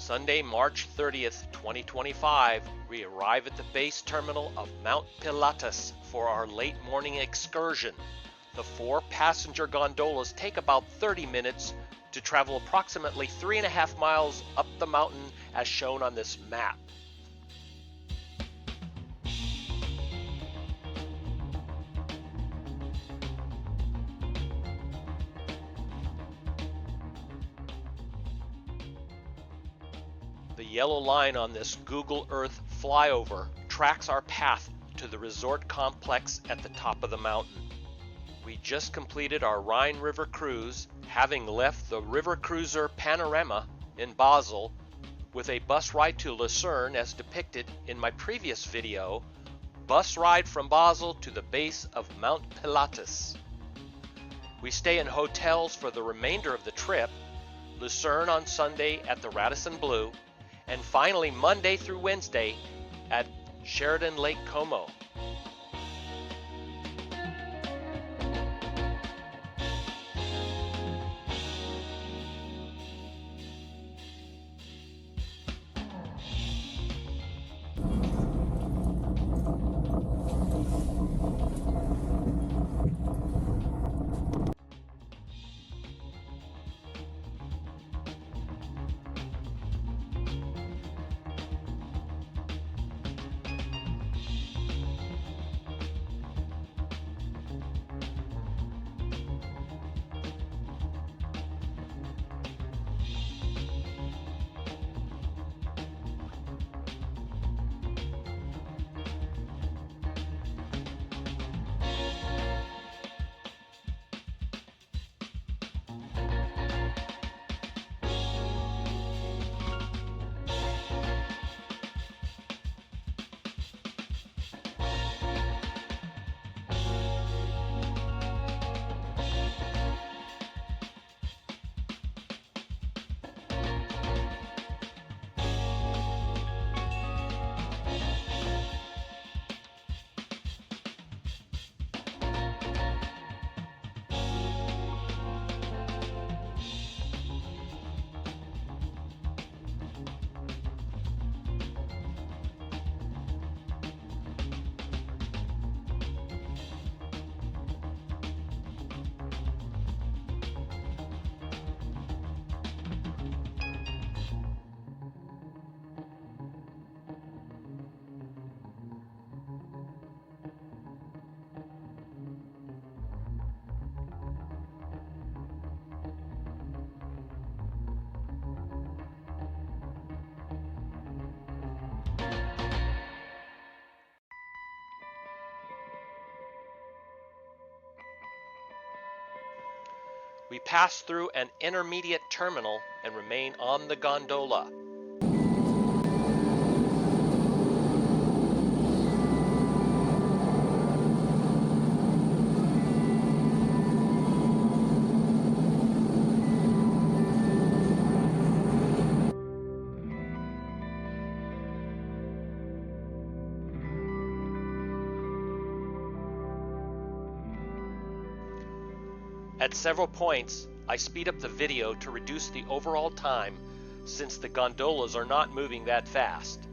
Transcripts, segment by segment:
Sunday, March 30th, 2025, we arrive at the base terminal of Mount Pilatus for our late morning excursion. The 4 passenger gondolas take about 30 minutes to travel approximately 3.5 miles up the mountain as shown on this map. The yellow line on this Google Earth flyover tracks our path to the resort complex at the top of the mountain. We just completed our Rhine River Cruise, having left the river cruiser Panorama in Basel with a bus ride to Lucerne as depicted in my previous video, bus ride from Basel to the base of Mount Pilatus. We stay in hotels for the remainder of the trip, Lucerne on Sunday at the Radisson Blu, and finally Monday through Wednesday at Sheridan Lake Como. We pass through an intermediate terminal and remain on the gondola. At several points, I speed up the video to reduce the overall time since the gondolas are not moving that fast.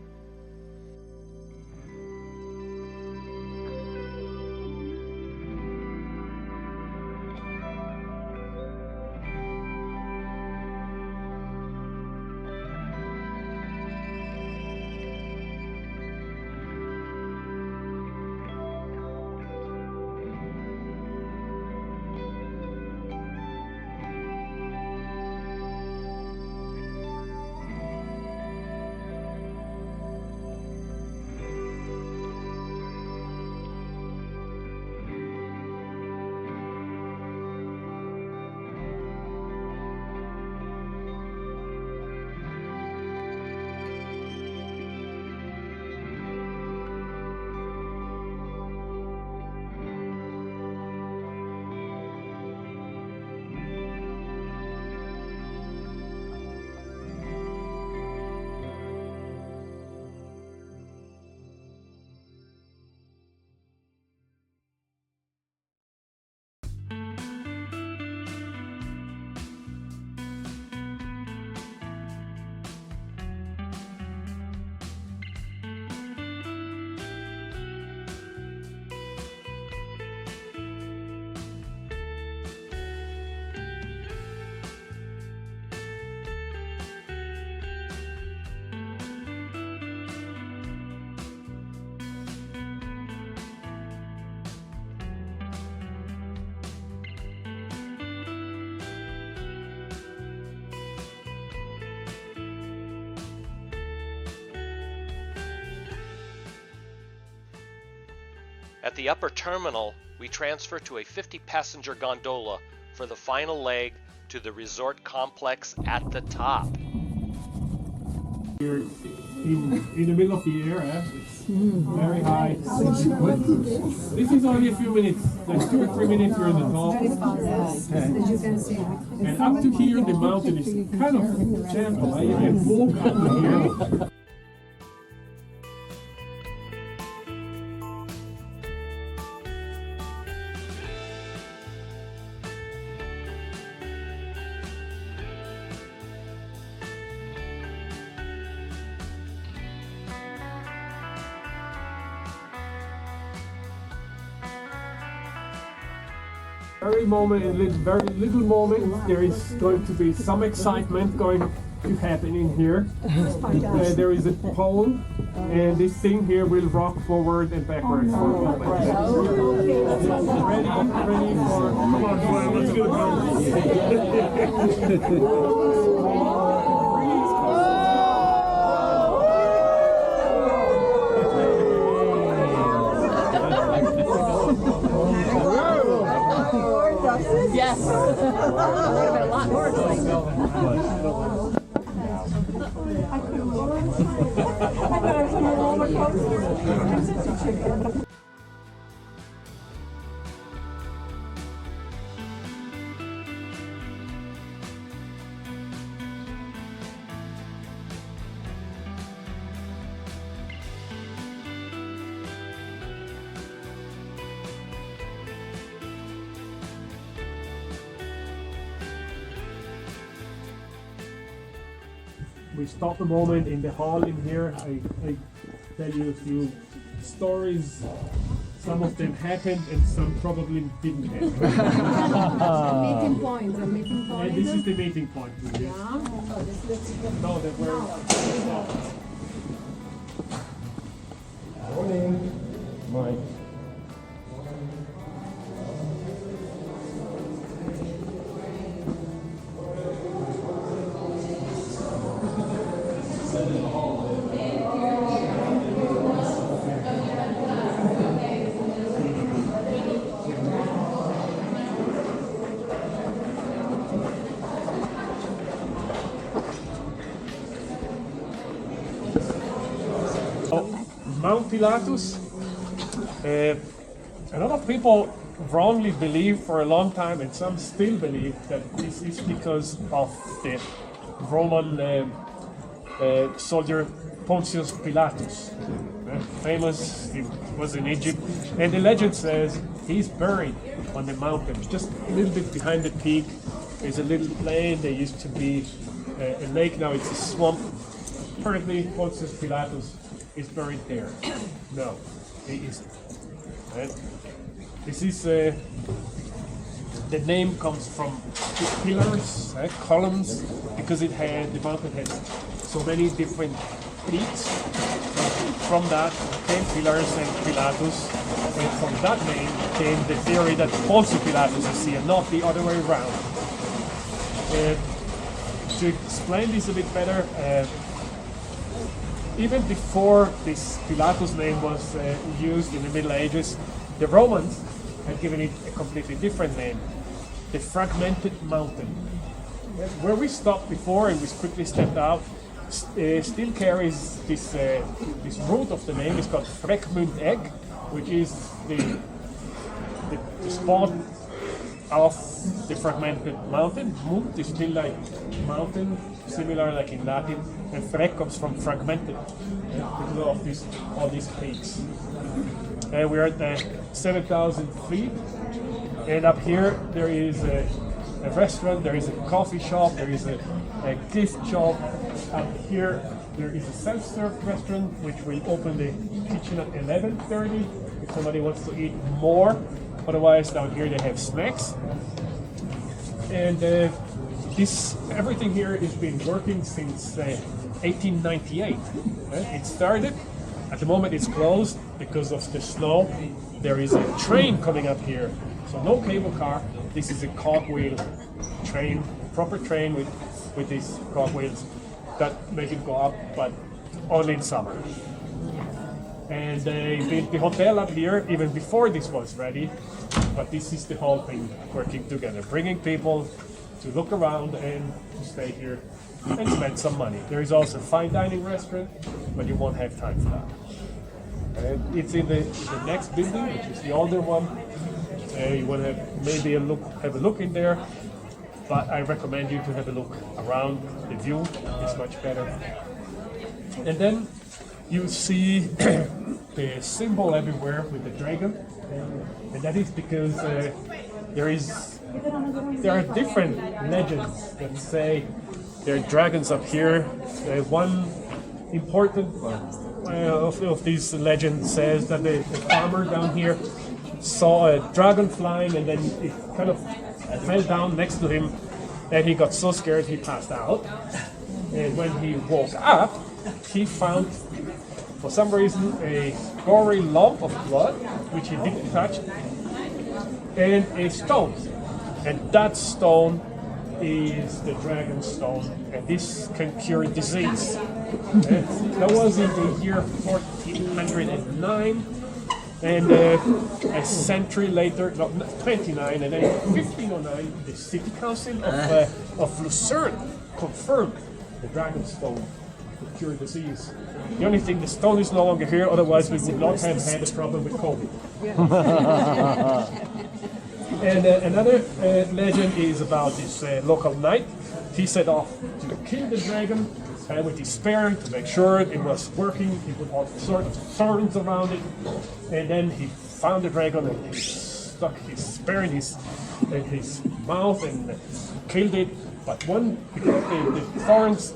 At the upper terminal, we transfer to a 50-passenger gondola for the final leg to the resort complex at the top. You're in the middle of the air, it's very high. This is only a few minutes, like 2 or 3 minutes you're on the top. And up to here the mountain is kind of gentle, you can walk up to here. Very little moment, there is going to be some excitement going to happen in here. There is a pole, and this thing here will rock forward and backwards for a moment. Ready for, come on, Swell, let's get it going. Yes. Would have been a lot more We stop a moment in the hall in here. I tell you a few stories. Some of them happened and some probably didn't happen. meeting point. And this is the meeting point. Yeah. No, that we're morning. Mike. Mount Pilatus. A lot of people wrongly believe for a long time, and some still believe, that this is because of the Roman soldier Pontius Pilatus. Famous, he was in Egypt, and the legend says he's buried on the mountain, just a little bit behind the peak. There's a little plain, there used to be a lake, now it's a swamp. Currently, Pontius Pilatus is buried there. No, he isn't. Right? This is the name comes from pillars, columns, because the mountain had so many different peaks. From that came pillars and Pilatus, and from that name came the theory that Pontius Pilatus is here, not the other way around. To explain this a bit better, even before this Pilatus name was used in the Middle Ages, the Romans had given it a completely different name, the Fragmented Mountain. Where we stopped before and we quickly stepped out, still carries this root of the name. It's called Fragmentegg, which is the spot of the fragmented mountain. Mund is still like mountain, similar like in Latin, and freg comes from fragmented, because of all these peaks. We're at 7,000 feet, and up here there is a restaurant, there is a coffee shop, there is a gift shop. Up here there is a self-serve restaurant which will open the kitchen at 11:30 if somebody wants to eat more. Otherwise, down here they have snacks. And everything here has been working since 1898. It started. At the moment it's closed because of the snow. There is a train coming up here, so no cable car. This is a cogwheel train, proper train with these cogwheels that make it go up, but only in summer. And they built the hotel up here even before this was ready. But this is the whole thing working together, bringing people to look around and to stay here and spend some money. There is also a fine dining restaurant, but you won't have time for that. And it's in the next building, which is the older one. You want to maybe have a look in there, but I recommend you to have a look around. The view is much better. And then you see the symbol everywhere with the dragon, and that is because there are different legends that say there are dragons up here. One important of these legends says that the farmer down here saw a dragon flying, and then it kind of fell down next to him, and he got so scared he passed out. And when he woke up, he found, for some reason, a gory lump of blood, which he didn't touch, and a stone. And that stone is the dragon stone, and this can cure disease. That was in the year 1409, and a century later, no, 29, and then 1509, the city council of Lucerne confirmed the dragon stone to cure disease. The only thing, the stone is no longer here, otherwise we would not have had a problem with COVID. And another legend is about this local knight. He set off to kill the dragon with his spear to make sure it was working. He put all sorts of thorns around it, and then he found the dragon and he stuck his spear in his mouth and killed it. But because the thorns,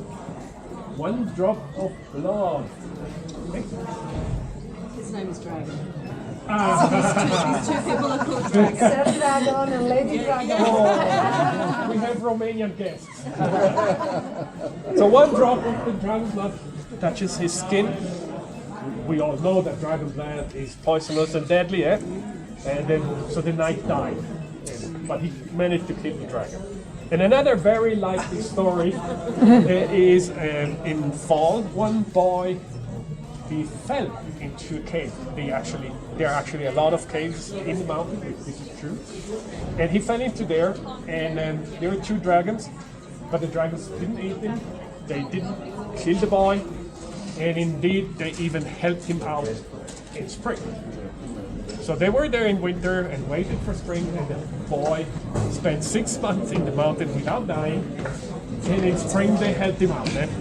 one drop of blood. His name is Dragon. Ah. Two people are called Dragon. Sir Dragon and Lady Dragon. Oh, we have Romanian guests. So one drop of the dragon blood touches his skin. We all know that dragon blood is poisonous and deadly, eh? And then, so the knight died, but he managed to kill the dragon. And another very likely story is in fall, one boy, he fell into a cave. There are actually a lot of caves in the mountain, this is true. And he fell into there, and there were two dragons, but the dragons didn't eat him, they didn't kill the boy, and indeed they even helped him out in spring. So they were there in winter and waited for spring, and the boy spent 6 months in the mountain without dying, and in spring they helped him out. And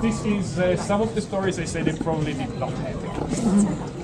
this is some of the stories I said they probably did not happen.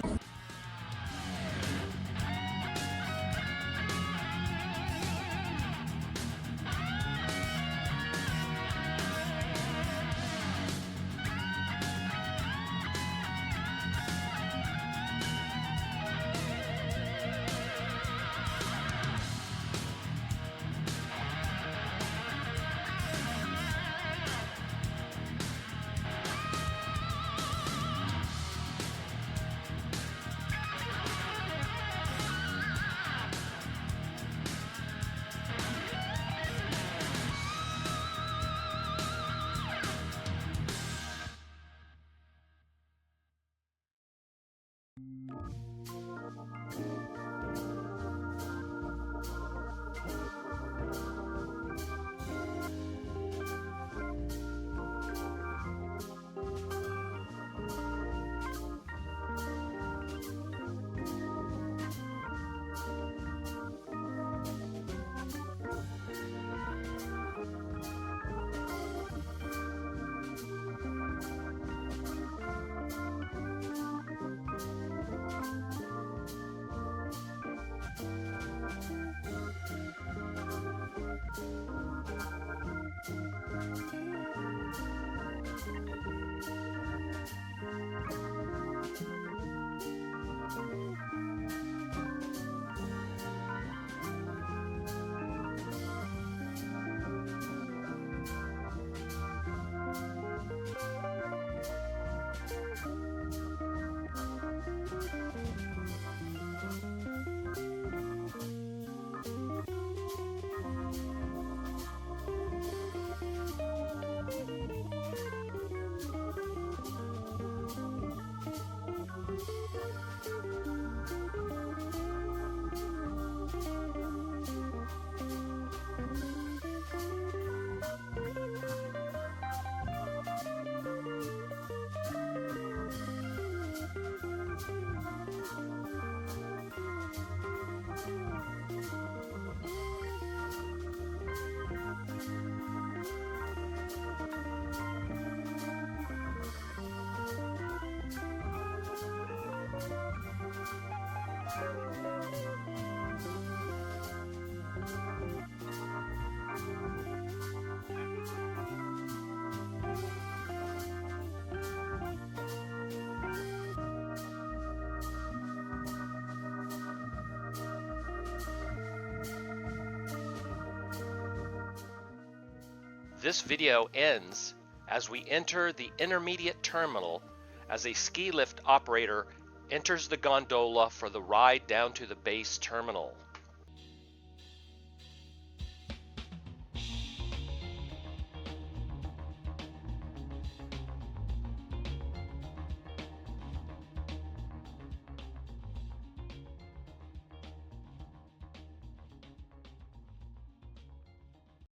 This video ends as we enter the intermediate terminal as a ski lift operator enters the gondola for the ride down to the base terminal.